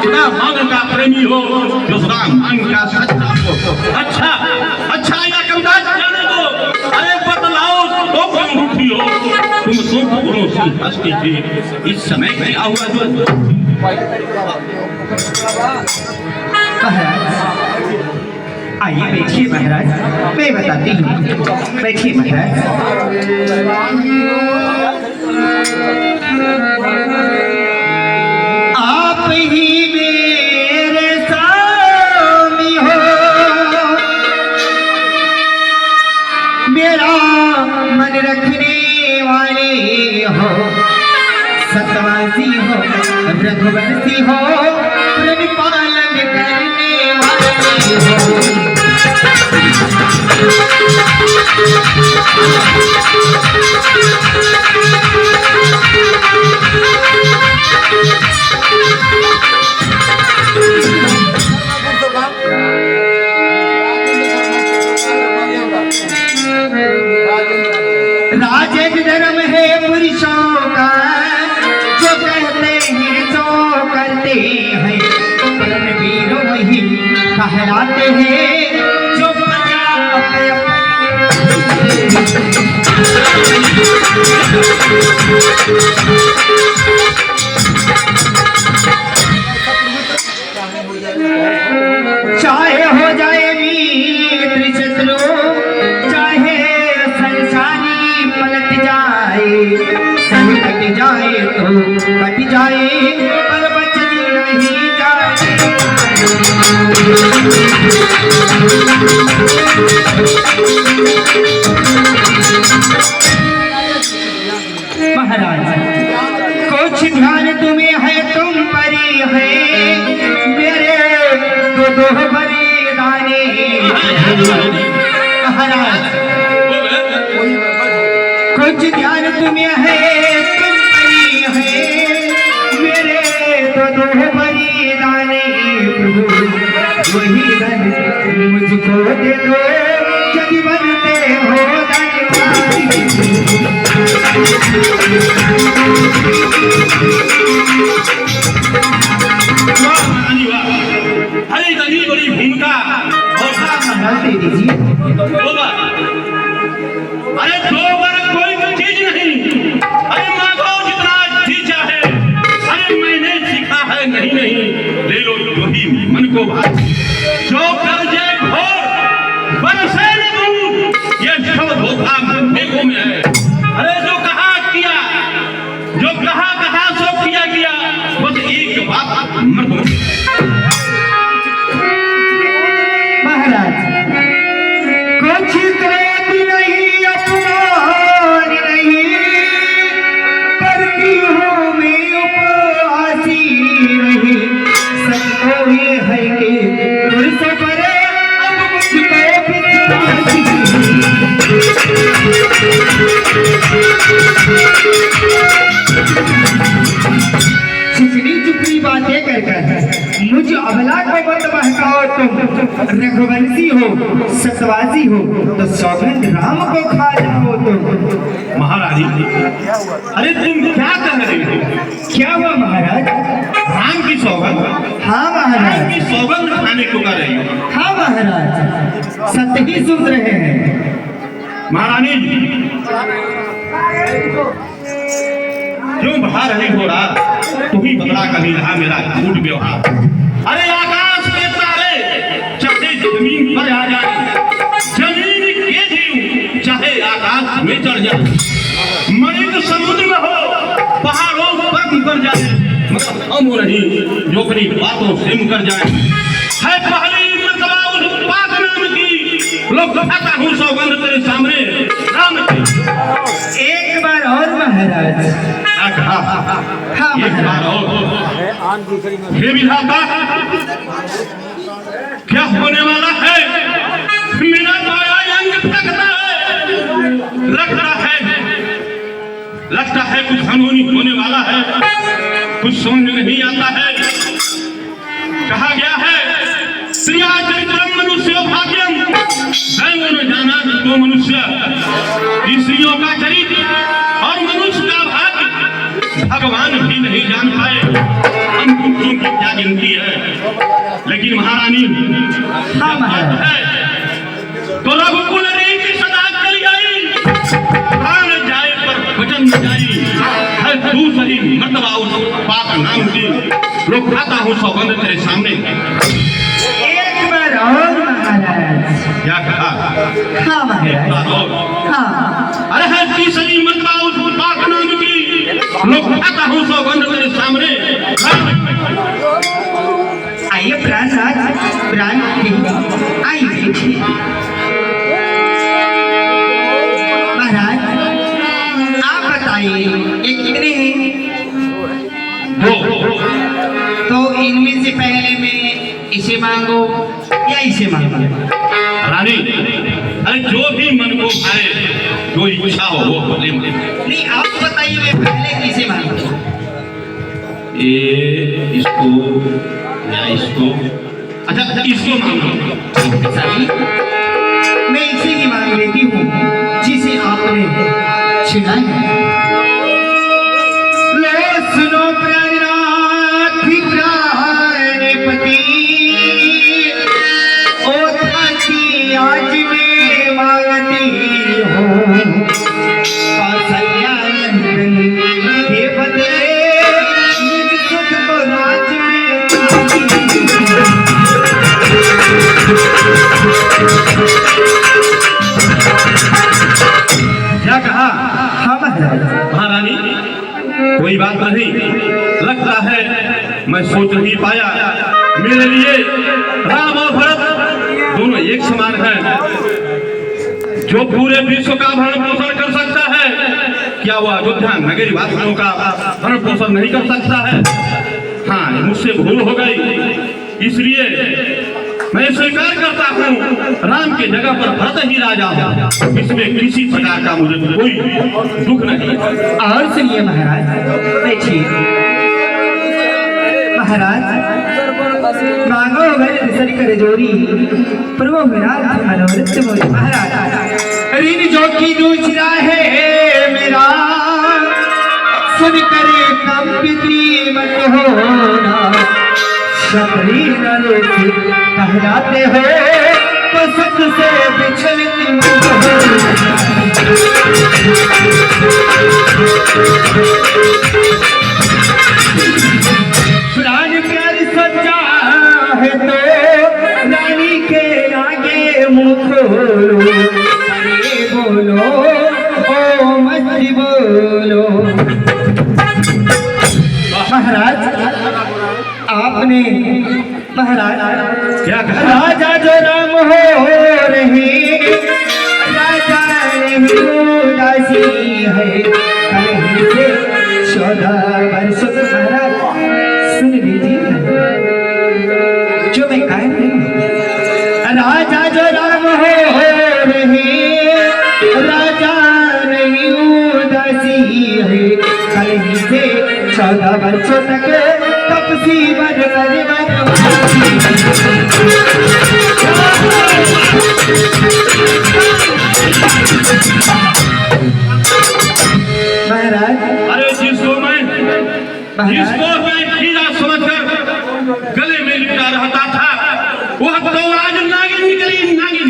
खुदा मांग का प्रेमी हो, जो खुदा मांग का सच्चा हो। अच्छा अच्छा या कमदार जाने दो, अरे बतलाओ तो क्यों रूठी हो? तुम तो खबरों से हंसती थी, इस समय क्या हुआ? जो आइए बैठिए महाराज, मैं बताती हूँ। बैठिए महाराज। आप ही मेरे स्वामी हो, मेरा मन रखने वाले हो, सतवासी हो, रघुवंशी हो, पालन करने वाले हो। राजग धर्म है पुरुषों का, जो कहते हैं जो करते हैं, रणवीर वही कहलाते हैं, जो चाहे हो जाए मित्र शत्रु, चाहे संसारी पलट जाए, सही कट जाए तो कट जाए, पर बचन नहीं जाए। महाराज कुछ ध्यान तुम्हें है, तुम परी है, मेरे दो बलिदानी। महाराज कुछ ध्यान तुम्हें है, तुम परी है, मेरे दो बलिदानी। वही धन मुझको दे दो, यदि बनते हो धनवानी। अरे इतनी बड़ी भूमिका दे दीजिए। अरे दो बार कोई चीज नहीं, अरे मांगो जितना जी चाहे। अरे मैंने सीखा है नहीं नहीं, ले लो वही मन को भाई, जो कर्जे घोर बरसे न दूर, ये सब धोखा देखो में है। अरे जो कहा किया, जो कहा सो किया गया, बस एक बात मर्द। महाराज कुछ क्रोध नहीं, अपमान नहीं, करती हूँ मैं उपवासी नहीं। सबको ये है कि पुरुषों पर अब मुझको विश्वासी। चिकनी चुपड़ी बातें कर मुझ अबला को मत बहकाओ। तुम रघुवंशी हो, सतवासी हो, तो सौगंध राम को खा जाओ तुम। महारानी अरे तुम क्या कह रहे हो? क्या हुआ महाराज? राम की सौगंध? हाँ महाराज। राम की सौगंध खाने को कह रही हो? हाँ महाराज, सत्य ही सुन रहे हैं। महारानी क्यों बढ़ा रही हो रहा? तू ही बदला कभी रहा मेरा झूठ व्यवहार। अरे आकाश के तारे चाहे जमीन पर आ जाए, जमीन के जीव चाहे आकाश में चढ़ जाए, मणिक समुद्र में हो, पहाड़ों पर उतर जाए, मगर हम नहीं जो अपनी बातों से मुकर जाए। है पहली मर्तबा उस पाक नाम की, लोग खाता हूँ सौगंध तेरे सामने राम की। एक बार और महाराज। हाँ एक बार और। हे विधाता क्या होने वाला है? मेरा माया अंग थकता है, लगता है कुछ अनहोनी होने वाला है, कुछ समझ नहीं आता है। कहा गया है स्त्रिया चरित्रम मनुष्य भाग्यम, दैवों ने जाना दो मनुष्य, स्त्रियों का चरित्र और मनुष्य का भाग्य भगवान भी नहीं जान पाए। हम पुरुषों की क्या गिनती है, लेकिन महारानी हाँ महाराज। तो रघुकुल रीति सदा चली आई, प्राण जाए पर वचन न जाई, है दूसरी मर्तबा उस पाक नाम की, लोग खाता हूँ सौगंध तेरे सामने। एक बार और महाराज। क्या कहा? हाँ महाराज। बात और। हाँ। अरे है तीसरी मर्तबा उस पाक नाम की, लोग खाता हूँ सौगंध तेरे सामने। आइए प्राणनाथ, प्राण आइए। महाराज आप बताइए ये कितने हैं? दो। तो इनमें से पहले में इसे मांगो या इसे मांगो? रानी, अरे जो भी मन को भाए, जो इच्छा हो वो बोले। नहीं आप बताइए मैं पहले किसे मांगू? ये इसको या इसको? अच्छा इसको मांगो। सही, मैं इसे ही मांग लेती हूँ जिसे आपने छीना है। लो सुनो प्राणनाथ प्राणपति, ओ थाकी आज मैं मांगती हूँ, कौशल्या नंदन के बदले निज सुख को राज में क्या कहा? हाँ महाराज। महारानी कोई बात नहीं, लगता है मैं सोच नहीं पाया, मेरे लिए राम और भरत दोनों एक समान हैं। जो पूरे विश्व का भरण पोषण कर सकता है, क्या वो अयोध्या नगरी वासियों का भरण पोषण नहीं कर सकता है? हाँ, मुझसे भूल हो गई, इसलिए मैं स्वीकार करता हूँ राम के जगह पर भरत ही राजा हो, इसमें किसी प्रकार का मुझे कोई दुख नहीं। और सुनिए महाराज, देखिए महाराज, मांगो भर सर कर जोड़ी, प्रभु विराट मनोरथ मोरी। महाराज ऋण जो की दूसरा है मेरा, सुन करे कंपिती मत होना, शबरी नरे से कहलाते हो तो सबसे बिछड़ती मत होना। प्राण प्यार सच्चा है तो रानी के आगे मुख खोलो, अरे बोलो ओ मत बोलो। महाराज आपने महाराज क्या कहा? राजा जो राम हो रहे, राजा नहीं उदासी है, कहीं से 14 वर्ष। महाराज सुन लीजिए जो मैं कायम नहीं। राजा जो राम हो रहे, राजा नहीं उदासी है, कहीं से 14 वर्षों तक तपसी बन महाराज। अरे जिसको मैं हीरा समझकर गले में लिपटा रहता था, वह तो आज नागिन निकली, नागिन।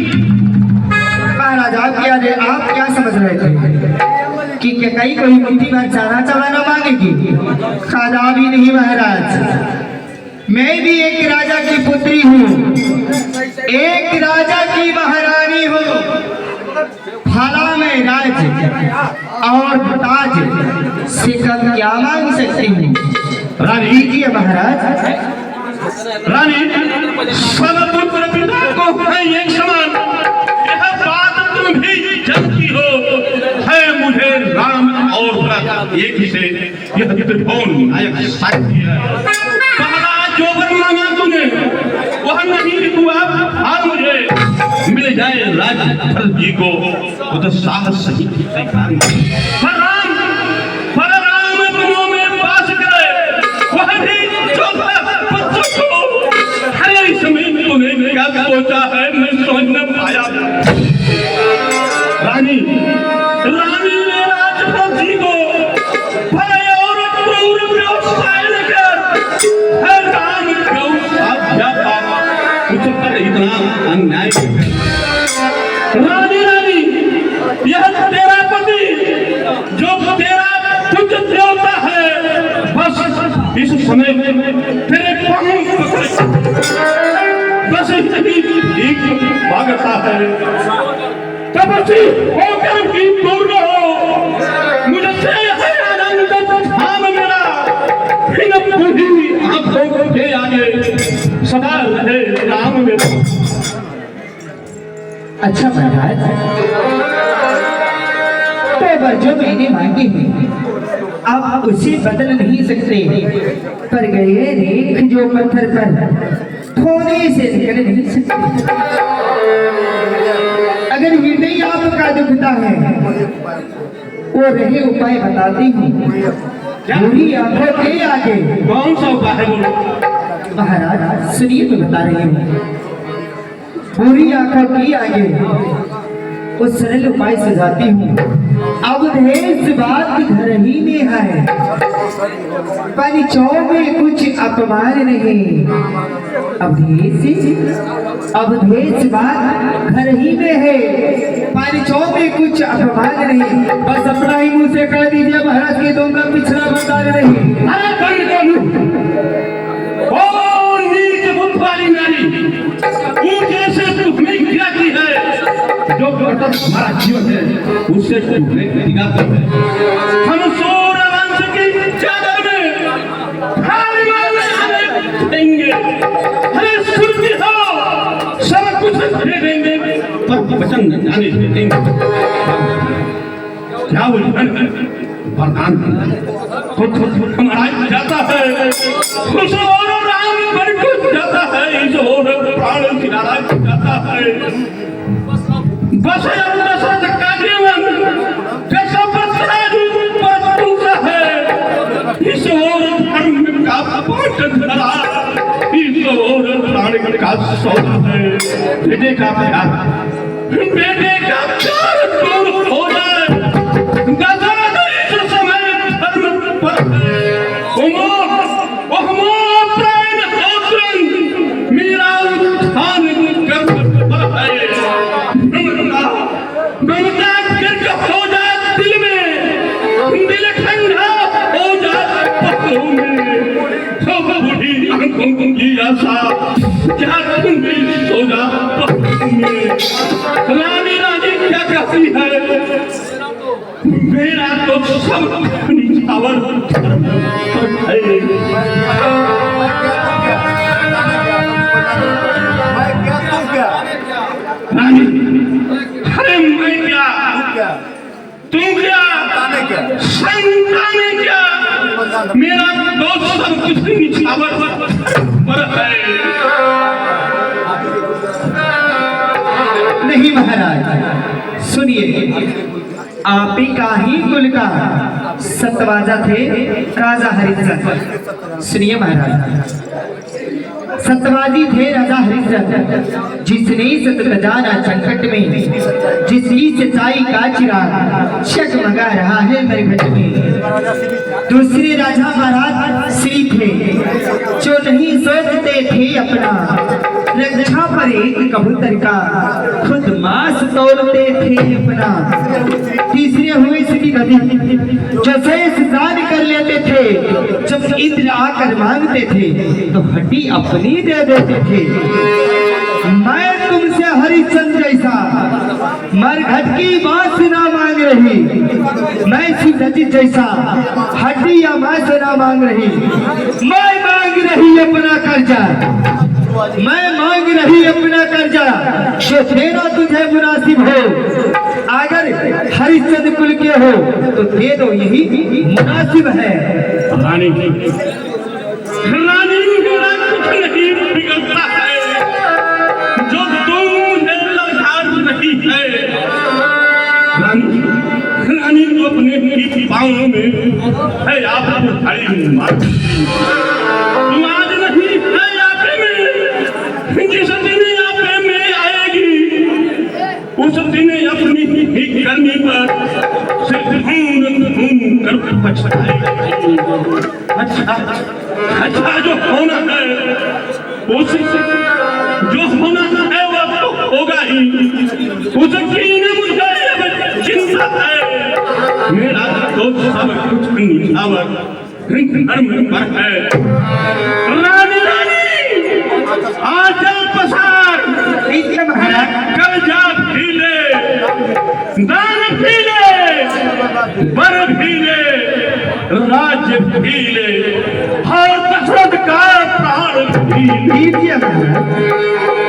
महाराज आप क्या समझ रहे थे कि कहीं कोई मुट्ठी भर चारा चलाना मांगेगी? खादा भी नहीं महाराज, मैं भी एक राजा की पुत्री हूँ, एक राजा की महारानी हूँ। भला में राज और ताज से कम क्या मांग सकती हूँ? रानी, लीजिए महाराज। रानी, सब पुत्र पिता को है एक समान, यह बात तुम भी जानती हो। है मुझे राम और भरत एक ही से यह त्रिभुवन नायक साक्षी है। पहला जो वर मांगा तूने वह नहीं हुआ, और मुझे मिल जाए राज भरत जी को, वो तो साहस सही स्वीकार। पर राम अपनों में पास करे, वह भी चौथा पुत्र को। है इस समय तूने क्या सोचा है, मैं समझ न पाया। रानी ने राजभरत जी को भय और क्रूर व्यवसाय लेकर है राम यहाँ अन्याय रानी रानी यह तेरा पति जो तेरा कुछ देवता है बस इस समय तेरे बस एक भागता है तपस्वी होकर भी दूर रहो मुझसे है आनंद धाम मेरा इन पूरी आंखों के आगे सदा रहे राम मेरा। अच्छा महाराज तो जो मैंने मांगी है आप उसे बदल नहीं सकते पर गए रेख जो पत्थर पर थोड़े से निकल नहीं सकते। अगर हृदय आपका दुखता है वो रहे उपाय बताती हूँ बुरी आंखों के आगे। कौन सा उपाय है बोलो महाराज सुनिए मैं बता रही हूँ बुरी आंखों के आगे वो सरल उपाय सुझाती हूँ। अवधेश बात घर ही में है परिचय में कुछ अपमान नहीं। अवधेश बात घर ही में है परिचय में कुछ अपमान नहीं। बस अपना ही मुंह से कह दीजिए महाराज के दूंगा पिछड़ा बता नहीं। अरे ओ नीच बुद्ध वाली नारी ऊंचे से तुमने क्या की है जो हमारा जीवन है उससे तुमने दिखाते हैं। हम सूर्यवंश की चादर में खाली मारने देंगे अरे सुनती हो सब कुछ दे देंगे पर वचन न जाने देंगे। क्या वरदान खुद हमारा जाता है उस और राम पर कुछ जाता है इस और प्राण किनारा जाता है बस अब दशरथ का जीवन कैसा बसरा है इस और धर्म का पाठ धरा इस और प्राण का सौदा है। बेटे का प्यार दूर हो जाए दशरथ इस समय धर्म पर मेरा उत्थान कर्म पर है ममता गर्क हो जाए दिल में दिल ठंडा हो जाए पत्तों में तो बूढ़ी आंखों की आशा क्या तुम भी सो जा पत्तों में। रानी रानी क्या कहती है मेरा तो सब निछावर है। रानी अरे मैं क्या तुम क्या संताने क्या मेरा दोस्त सब कुछ निछावर पर है। नहीं महाराज सुनिए आप ही का ही कुल का सतवाजा थे राजा हरिश्चंद्र। सुनिए महाराज सत्यवादी थे राजा हरिश्चंद्र जिसने सतजाना संकट में जिसकी सच्चाई का चिराग जगमगा रहा है मरघट में। दूसरे राजा महाराज श्री थे जो नहीं सोचते थे अपना रक्षा पर एक कबूतर का खुद मांस तोड़ते थे अपना। तीसरे हुए श्री रवि जो शेष दान कर लेते थे जब इंद्र आकर मांगते थे तो हड्डी अपनी दे देते थे। मैं तुमसे हरिश्चंद्र जैसा मरघट की बात ना मांग रही मैं शिवजी जैसा हड्डी या मांस ना मांग रही मैं मांग रही अपना कर्जा मैं मांग रही अपना कर्जा जो देना तुझे मुनासिब हो। अगर हरिश्चंद्र कुल के हो तो दे दो यही मुनासिब है। रानी मेरा कुछ नहीं बिगड़ता है जो तुमने ललकार नहीं है। रानी तो अपने ही पाँव में है आपको भाई मार तुम आज नहीं है आपे में जिस दिन आपे में आएगी उस दिन अपनी ही करनी पर सिर्फ ढूंढ कर पछताएगी। अच्छा जो होना है उस जो होना है सब कुछ निछावर धर्म पर है। रानी रानी आंचल पसार, इसलिए महाराज कल जा भीले, दान भीले, बर भीले, राज्य भीले, हर दशरथ का प्राण भीले। लीजिए महाराज।